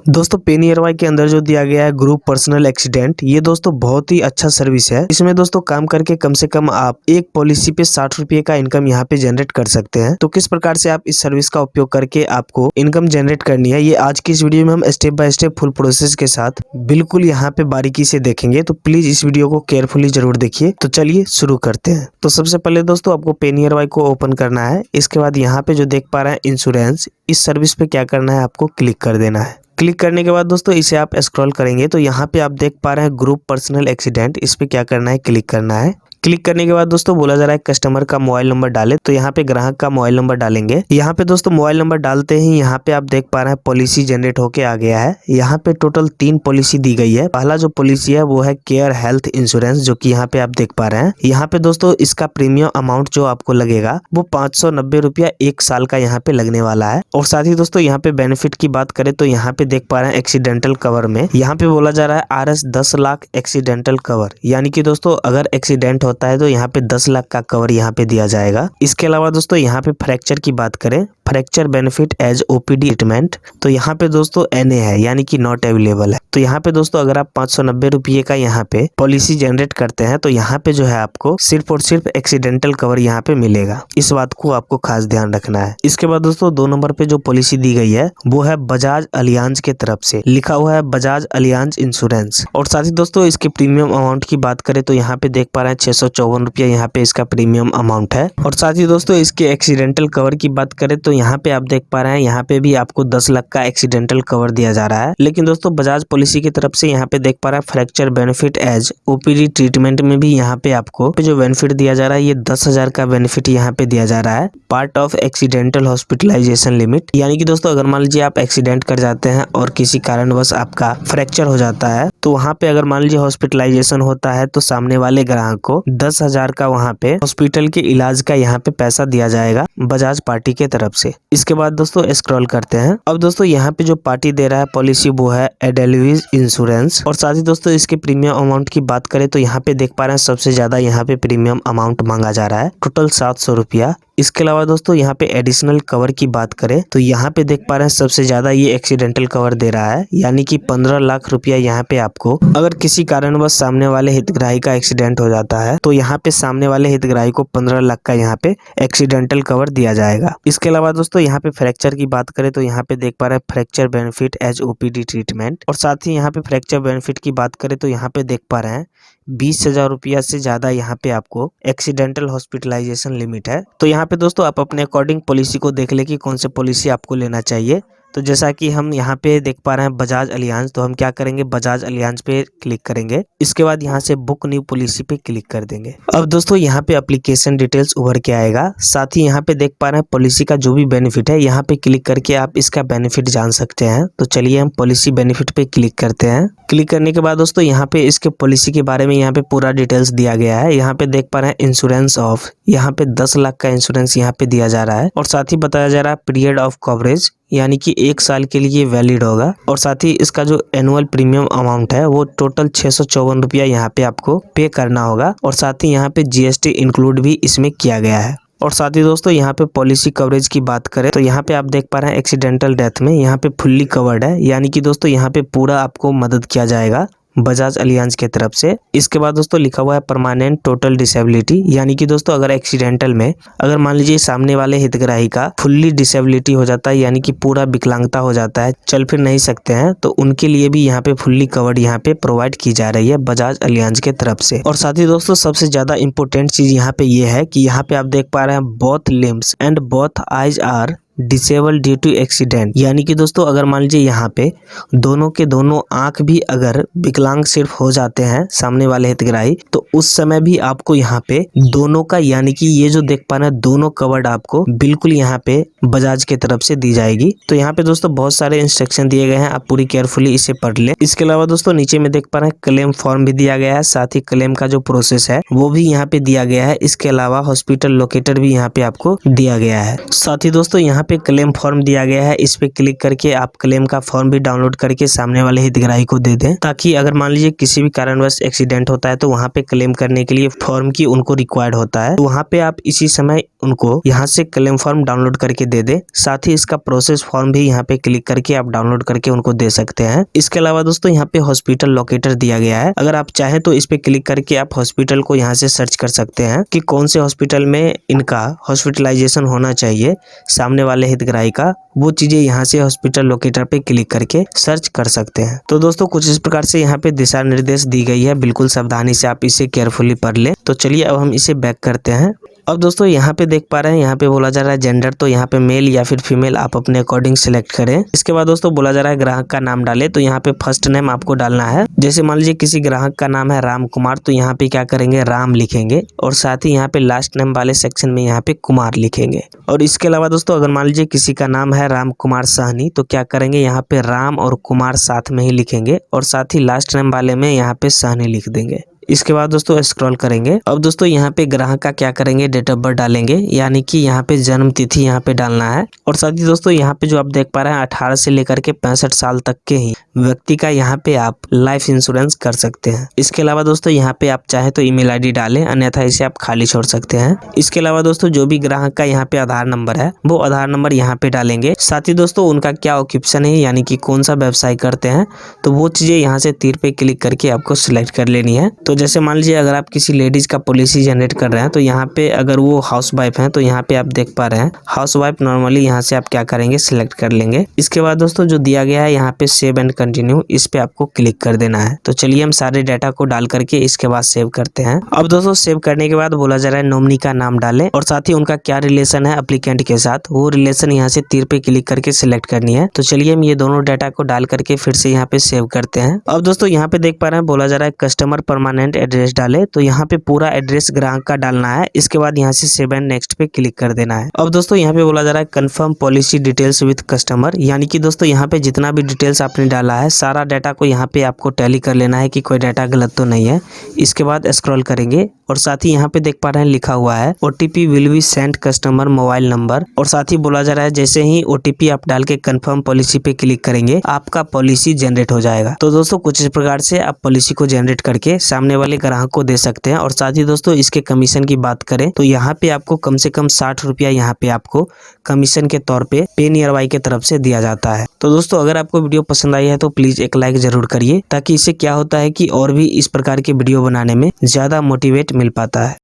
दोस्तों पेनीयरवाई के अंदर जो दिया गया है ग्रुप पर्सनल एक्सीडेंट, ये दोस्तों बहुत ही अच्छा सर्विस है। इसमें दोस्तों काम करके कम से कम आप एक पॉलिसी पे 60 रुपये का इनकम यहाँ पे जनरेट कर सकते हैं। तो किस प्रकार से आप इस सर्विस का उपयोग करके आपको इनकम जनरेट करनी है, ये आज की इस वीडियो में हम step by step full process के साथ बिल्कुल यहाँ पे बारीकी से देखेंगे। तो प्लीज इस वीडियो को केयरफुली जरूर देखिए। तो चलिए शुरू करते हैं। तो सबसे पहले दोस्तों आपको पेनीयरवाई को ओपन करना है। इसके बाद यहाँ पे जो देख पा रहे हैं इंश्योरेंस, इस सर्विस पे क्या करना है, आपको क्लिक कर देना है। क्लिक करने के बाद दोस्तों इसे आप स्क्रॉल करेंगे तो यहाँ पे आप देख पा रहे हैं ग्रुप पर्सनल एक्सीडेंट, इस पे क्या करना है, क्लिक करना है। क्लिक करने के बाद दोस्तों बोला जा रहा है कस्टमर का मोबाइल नंबर डाले, तो यहाँ पे ग्राहक का मोबाइल नंबर डालेंगे। यहाँ पे दोस्तों मोबाइल नंबर डालते ही यहाँ पे आप देख पा रहे हैं पॉलिसी जनरेट होके आ गया है। यहाँ पे टोटल 3 पॉलिसी दी गई है। पहला जो पॉलिसी है वो है केयर हेल्थ इंश्योरेंस, जो कि यहाँ पे आप देख पा रहे हैं। यहाँ पे दोस्तों इसका प्रीमियम अमाउंट जो आपको लगेगा वो 590 रुपया 1 साल का यहाँ पे लगने वाला है। और साथ ही दोस्तों यहाँ पे बेनिफिट की बात करें तो यहाँ पे देख पा रहे हैं एक्सीडेंटल कवर में यहाँ पे बोला जा रहा है RS 10 लाख एक्सीडेंटल कवर, यानी कि दोस्तों अगर एक्सीडेंट होता है तो यहाँ पे 10 लाख का कवर यहाँ पे दिया जाएगा। इसके अलावा दोस्तों यहाँ पे फ्रैक्चर की बात करें, fracture benefit as OPD treatment, तो यहाँ पे दोस्तों NA है, यानी कि नॉट अवेलेबल है। तो यहाँ पे दोस्तों अगर आप 590 रुपये का यहाँ पे पॉलिसी जनरेट करते हैं तो यहाँ पे जो है आपको सिर्फ और सिर्फ एक्सीडेंटल कवर यहाँ पे मिलेगा। इस बात को आपको खास ध्यान रखना है। इसके बाद दोस्तों 2 नंबर पे जो पॉलिसी दी गई है वो है बजाज अलियांज के तरफ से, लिखा हुआ है बजाज अलियांज इंश्योरेंस। और साथ ही दोस्तों इसके प्रीमियम अमाउंट की बात करें तो यहाँ पे देख पा रहे हैं 654 रुपया यहाँ पे इसका प्रीमियम अमाउंट है। और साथ ही दोस्तों इसके एक्सीडेंटल कवर की बात करें तो यहाँ पे आप देख पा रहे हैं यहाँ पे भी आपको 10 लाख का एक्सीडेंटल कवर दिया जा रहा है। लेकिन दोस्तों बजाज पॉलिसी की तरफ से यहाँ पे देख पा रहे हैं fracture benefit as OPD treatment में भी यहाँ पे आपको जो बेनिफिट दिया जा रहा है ये 10,000 का बेनिफिट यहाँ पे दिया जा रहा है, part of accidental hospitalization limit. यानी कि दोस्तों अगर मान लीजिए आप एक्सीडेंट कर जाते हैं और किसी कारणवश आपका फ्रैक्चर हो जाता है तो वहाँ पे अगर मान लीजिए हॉस्पिटलाइजेशन होता है तो सामने वाले ग्राहक को 10,000 का वहाँ पे हॉस्पिटल के इलाज का यहाँ पे पैसा दिया जाएगा बजाज पार्टी के तरफ से। इसके बाद दोस्तों स्क्रॉल करते हैं। अब दोस्तों यहाँ पे जो पार्टी दे रहा है पॉलिसी वो है एडेलविज इंश्योरेंस। और साथ ही दोस्तों इसके प्रीमियम अमाउंट की बात करें तो यहाँ पे देख पा रहे हैं सबसे ज्यादा यहाँ पे प्रीमियम अमाउंट मांगा जा रहा है, टोटल 700 रुपया। इसके अलावा दोस्तों यहाँ पे एडिशनल कवर की बात करें तो यहाँ पे देख पा रहे हैं सबसे ज्यादा ये एक्सीडेंटल कवर दे रहा है, यानी कि 15 लाख रुपया यहाँ पे आपको अगर किसी कारणवश सामने वाले हितग्राही का एक्सीडेंट हो जाता है तो यहाँ पे सामने वाले हितग्राही को 15 लाख का यहाँ पे एक्सीडेंटल कवर दिया जाएगा। इसके अलावा दोस्तों यहाँ पे फ्रैक्चर की बात करें तो यहाँ पे देख पा रहे हैं fracture benefit as OPD treatment. और साथ ही यहाँ पे फ्रैक्चर बेनिफिट की बात करें तो यहाँ पे देख पा रहे हैं 20,000 रुपया से ज्यादा यहाँ पे आपको एक्सीडेंटल हॉस्पिटलाइजेशन लिमिट है। तो यहाँ पे दोस्तों आप अपने अकॉर्डिंग पॉलिसी को देख ले कि कौन से पॉलिसी आपको लेना चाहिए। तो जैसा कि हम यहाँ पे देख पा रहे हैं बजाज अलियांज, तो हम क्या करेंगे, बजाज अलियांज पे क्लिक करेंगे। इसके बाद यहाँ से बुक न्यू पॉलिसी पे क्लिक कर देंगे। अब दोस्तों यहाँ पे एप्लीकेशन डिटेल्स उभर के आएगा। साथ ही यहाँ पे देख पा रहे हैं पॉलिसी का जो भी बेनिफिट है, यहाँ पे क्लिक करके आप इसका बेनिफिट जान सकते हैं। तो चलिए हम पॉलिसी बेनिफिट पे क्लिक करते हैं। क्लिक करने के बाद दोस्तों यहाँ पे इसके पॉलिसी के बारे में यहाँ पे पूरा डिटेल्स दिया गया है। यहाँ पे देख पा रहे हैं इंश्योरेंस ऑफ, यहाँ पे 10 लाख का इंश्योरेंस यहाँ पे दिया जा रहा है। और साथ ही बताया जा रहा है पीरियड ऑफ कवरेज, यानी कि 1 साल के लिए वैलिड होगा। और साथ ही इसका जो एनुअल प्रीमियम अमाउंट है वो टोटल 654 रुपया यहाँ पे आपको पे करना होगा। और साथ ही यहाँ पे GST इंक्लूड भी इसमें किया गया है। और साथ ही दोस्तों यहाँ पे पॉलिसी कवरेज की बात करें तो यहाँ पे आप देख पा रहे हैं एक्सीडेंटल डेथ में यहाँ पे फुल्ली कवर्ड है, यानी कि दोस्तों यहाँ पे पूरा आपको मदद किया जाएगा बजाज अलियांज के तरफ से। इसके बाद दोस्तों लिखा हुआ है परमानेंट टोटल डिसेबिलिटी, यानी कि दोस्तों अगर एक्सीडेंटल में अगर मान लीजिए सामने वाले हितग्राही का फुल्ली डिसेबिलिटी हो जाता है, यानी कि पूरा विकलांगता हो जाता है, चल फिर नहीं सकते हैं, तो उनके लिए भी यहाँ पे फुल्ली कवर्ड यहाँ पे प्रोवाइड की जा रही है बजाज अलियांज के तरफ से। और साथ ही दोस्तों सबसे ज्यादा इंपॉर्टेंट चीज यहाँ पे ये है कि यहाँ पे आप देख पा रहे हैं both limbs and both eyes are disable due to accident, यानी कि दोस्तों अगर मान लीजिए यहाँ पे दोनों के दोनों आंख भी अगर विकलांग सिर्फ हो जाते हैं सामने वाले हितग्राही, तो उस समय भी आपको यहाँ पे दोनों का, यानी कि ये जो देख पा रहे हैं दोनों कवर्ड आपको बिल्कुल यहाँ पे बजाज के तरफ से दी जाएगी। तो यहाँ पे दोस्तों बहुत सारे इंस्ट्रक्शन दिए गए हैं, आप पूरी केयरफुली इसे पढ़ ले। इसके अलावा दोस्तों नीचे में देख पा रहे हैं क्लेम फॉर्म भी दिया गया है, साथ ही क्लेम का जो प्रोसेस है वो भी यहाँ पे दिया गया है। इसके अलावा हॉस्पिटल लोकेटर भी यहाँ पे आपको दिया गया है। साथ ही दोस्तों यहाँ यहाँ पे क्लेम फॉर्म दिया गया है, इस पे क्लिक करके आप क्लेम का फॉर्म भी डाउनलोड करके सामने वाले हितग्राही को दे दें, ताकि अगर मान लीजिए किसी भी कारणवश एक्सीडेंट होता है तो वहाँ पे क्लेम करने के लिए फॉर्म की उनको रिक्वायर्ड होता है। तो वहाँ पे आप इसी समय उनको यहाँ से क्लेम फॉर्म डाउनलोड करके दे दे। साथ ही इसका प्रोसेस फॉर्म भी यहाँ पे क्लिक करके आप डाउनलोड करके उनको दे सकते हैं। इसके अलावा दोस्तों यहाँ पे हॉस्पिटल लोकेटर दिया गया है, अगर आप चाहें तो इस पे क्लिक करके आप हॉस्पिटल को यहाँ से सर्च कर सकते हैं कि कौन से हॉस्पिटल में इनका हॉस्पिटलाइजेशन होना चाहिए सामने वाले हितग्राही का, वो चीजें यहाँ से हॉस्पिटल लोकेटर पे क्लिक करके सर्च कर सकते हैं। तो दोस्तों कुछ इस प्रकार से यहाँ पे दिशा निर्देश दी गई है, बिल्कुल सावधानी से आप इसे केयरफुली पढ़ लें। तो चलिए अब हम इसे बैक करते हैं। अब दोस्तों यहाँ पे देख पा रहे हैं, यहाँ पे बोला जा रहा है जेंडर, तो यहाँ पे मेल या फिर फीमेल आप अपने अकॉर्डिंग सिलेक्ट करें। इसके बाद दोस्तों बोला जा रहा है ग्राहक का नाम डाले, तो यहाँ पे फर्स्ट नेम आपको डालना है। जैसे मान लीजिए किसी ग्राहक का नाम है राम कुमार, तो यहाँ पे क्या करेंगे, राम लिखेंगे और साथ ही यहाँ पे लास्ट नेम वाले सेक्शन में यहाँ पे कुमार लिखेंगे। और इसके अलावा दोस्तों अगर मान लीजिए किसी का नाम है राम कुमार साहनी, तो क्या करेंगे, यहाँ पे राम और कुमार साथ में ही लिखेंगे और साथ ही लास्ट नेम वाले में यहाँ पे साहनी लिख देंगे। इसके बाद दोस्तों स्क्रॉल करेंगे। अब दोस्तों यहाँ पे ग्राहक का क्या करेंगे, डेट ऑफ बर्थ डालेंगे, यानी कि यहाँ पे जन्म तिथि यहाँ पे डालना है। और साथ ही दोस्तों यहाँ पे जो आप देख पा रहे हैं 18 से लेकर के 65 साल तक के ही व्यक्ति का यहाँ पे आप लाइफ इंश्योरेंस कर सकते हैं। इसके अलावा दोस्तों यहाँ पे आप चाहे तो ईमेल आईडी डालें, अन्यथा इसे आप खाली छोड़ सकते हैं। इसके अलावा दोस्तों जो भी ग्राहक का यहाँ पे आधार नंबर है वो आधार नंबर यहाँ पे डालेंगे। साथ ही दोस्तों उनका क्या ऑक्यूपेशन है, यानी कि कौन सा व्यवसाय करते हैं, तो वो चीजें यहाँ से तीर पे क्लिक करके आपको सिलेक्ट कर लेनी है। तो जैसे मान लीजिए अगर आप किसी लेडीज का पॉलिसी जनरेट कर रहे हैं, तो यहाँ पे अगर वो हाउस वाइफ है तो यहाँ पे आप देख पा रहे हैं हाउस वाइफ, नॉर्मली यहाँ से आप क्या करेंगे, सिलेक्ट कर लेंगे। इसके बाद दोस्तों जो दिया गया है यहाँ पे सेव एंड कंटिन्यू, इस पे आपको क्लिक कर देना है। तो चलिए हम सारे डाटा को डाल करके इसके बाद सेव करते हैं। अब दोस्तों सेव करने के बाद बोला जा रहा है नॉमिनी का नाम डालें और साथ ही उनका क्या रिलेशन है एप्लीकेंट के साथ, वो रिलेशन यहाँ से तीर पे क्लिक करके सिलेक्ट करनी है। तो चलिए हम ये दोनों डाटा को डाल करके फिर से यहाँ पे सेव करते हैं। अब दोस्तों यहाँ पे देख पा रहे हैं बोला जा रहा है कस्टमर परमानेंट एड्रेस डाले, तो यहाँ पे पूरा एड्रेस ग्राहक का डालना है। इसके बाद यहाँ से सेव एंड नेक्स्ट पे क्लिक कर देना है। अब दोस्तों यहाँ पे बोला जा रहा है confirm policy details with customer, यानी कि दोस्तों यहाँ पे जितना भी डिटेल्स आपने डाला है सारा डाटा को यहाँ पे आपको टैली कर लेना है कि कोई डाटा गलत तो नहीं है। इसके बाद स्क्रॉल करेंगे और साथ ही यहाँ पे देख पा रहे हैं लिखा हुआ है OTP will be send customer mobile number, और साथ ही बोला जा रहा है जैसे ही OTP आप डाल के कंफर्म पॉलिसी पे क्लिक करेंगे आपका पॉलिसी जनरेट हो जाएगा। तो दोस्तों कुछ इस प्रकार से आप पॉलिसी को जनरेट करके सामने वाले ग्राहक को दे सकते हैं। और साथ ही दोस्तों इसके कमीशन की बात करें तो यहाँ पे आपको कम से कम 60 रुपया यहाँ पे आपको कमीशन के तौर पे पे नियर बाई के तरफ से दिया जाता है। तो दोस्तों अगर आपको वीडियो पसंद आई है तो प्लीज एक लाइक जरूर करिए, ताकि इससे क्या होता है कि और भी इस प्रकार के वीडियो बनाने में ज्यादा मोटिवेट मिल पाता है।